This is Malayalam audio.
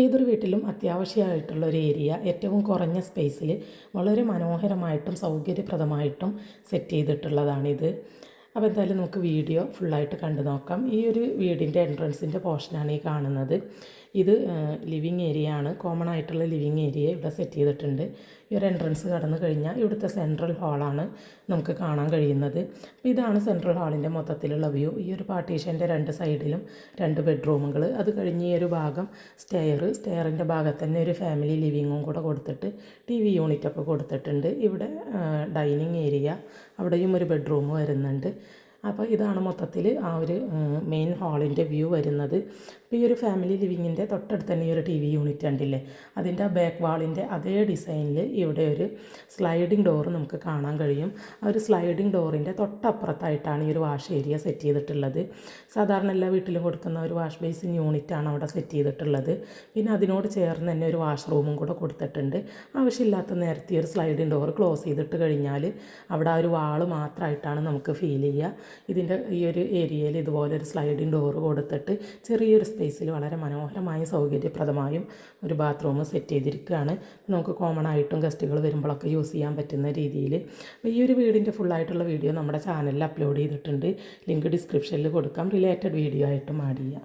ഏതൊരു വീട്ടിലും അത്യാവശ്യമായിട്ടുള്ള ഒരു ഏരിയ ഏറ്റവും കുറഞ്ഞ സ്പേസിൽ വളരെ മനോഹരമായിട്ടും സൗകര്യപ്രദമായിട്ടും സെറ്റ് ചെയ്തിട്ടുള്ളതാണിത്. അപ്പോൾ എന്തായാലും നമുക്ക് വീഡിയോ ഫുള്ളായിട്ട് കണ്ടു നോക്കാം. ഈ ഒരു വീടിൻ്റെ എൻട്രൻസിൻ്റെ പോർഷനാണ് ഈ കാണുന്നത്. ഇത് ലിവിങ് ഏരിയ ആണ്. കോമൺ ആയിട്ടുള്ള ലിവിങ് ഏരിയ ഇവിടെ സെറ്റ് ചെയ്തിട്ടുണ്ട്. ഈ ഒരു എൻട്രൻസ് കടന്നു കഴിഞ്ഞാൽ ഇവിടുത്തെ സെൻട്രൽ ഹാളാണ് നമുക്ക് കാണാൻ കഴിയുന്നത്. അപ്പോൾ ഇതാണ് സെൻട്രൽ ഹാളിൻ്റെ മൊത്തത്തിലുള്ള വ്യൂ. ഈ ഒരു പാർട്ടീഷൻ്റെ രണ്ട് സൈഡിലും രണ്ട് ബെഡ്റൂമുകൾ, അത് കഴിഞ്ഞ് ഈ ഒരു ഭാഗം സ്റ്റെയറിൻ്റെ ഭാഗത്ത് തന്നെ ഒരു ഫാമിലി ലിവിങ്ങും കൂടെ കൊടുത്തിട്ട് TV യൂണിറ്റൊക്കെ കൊടുത്തിട്ടുണ്ട്. ഇവിടെ ഡൈനിങ് ഏരിയ, അവിടെയും ഒരു ബെഡ്റൂം വരുന്നുണ്ട്. അപ്പോൾ ഇതാണ് മൊത്തത്തിൽ ആ ഒരു മെയിൻ ഹാളിൻ്റെ വ്യൂ വരുന്നത്. അപ്പോൾ ഈ ഒരു ഫാമിലി ലിവിങ്ങിൻ്റെ തൊട്ടടുത്ത് തന്നെ ഈ ഒരു TV യൂണിറ്റ് ഉണ്ടില്ലേ, അതിൻ്റെ ആ ബാക്ക് വാളിൻ്റെ അതേ ഡിസൈനിൽ ഇവിടെ ഒരു സ്ലൈഡിങ് ഡോറ് നമുക്ക് കാണാൻ കഴിയും. ആ ഒരു സ്ലൈഡിങ് ഡോറിൻ്റെ തൊട്ടപ്പുറത്തായിട്ടാണ് ഈ ഒരു വാഷ് ഏരിയ സെറ്റ് ചെയ്തിട്ടുള്ളത്. സാധാരണ എല്ലാ വീട്ടിലും കൊടുക്കുന്ന ഒരു വാഷ് ബേസിൻ യൂണിറ്റാണ് അവിടെ സെറ്റ് ചെയ്തിട്ടുള്ളത്. പിന്നെ അതിനോട് ചേർന്ന് തന്നെ ഒരു വാഷ് റൂമും കൂടെ കൊടുത്തിട്ടുണ്ട്. ആവശ്യമില്ലാത്ത നേരത്തെ ഒരു സ്ലൈഡിങ് ഡോറ് ക്ലോസ് ചെയ്തിട്ട് കഴിഞ്ഞാൽ അവിടെ ആ ഒരു വാള് മാത്രമായിട്ടാണ് നമുക്ക് ഫീൽ ചെയ്യുക. ഇതിൻ്റെ ഈ ഒരു ഏരിയയിൽ ഇതുപോലെ ഒരു സ്ലൈഡിങ് ഡോറ് കൊടുത്തിട്ട് ചെറിയൊരു സ്പേസിൽ വളരെ മനോഹരമായും സൗകര്യപ്രദമായും ഒരു ബാത്റൂം സെറ്റ് ചെയ്തിരിക്കുകയാണ്. നമുക്ക് കോമൺ ആയിട്ടും ഗസ്റ്റുകൾ വരുമ്പോഴൊക്കെ യൂസ് ചെയ്യാൻ പറ്റുന്ന രീതിയിൽ. അപ്പോൾ ഈ ഒരു വീടിൻ്റെ ഫുള്ളായിട്ടുള്ള വീഡിയോ നമ്മുടെ ചാനലിൽ അപ്ലോഡ് ചെയ്തിട്ടുണ്ട്. ലിങ്ക് ഡിസ്ക്രിപ്ഷനിൽ കൊടുക്കാം. റിലേറ്റഡ് വീഡിയോ ആയിട്ടും ആഡ് ചെയ്യാം.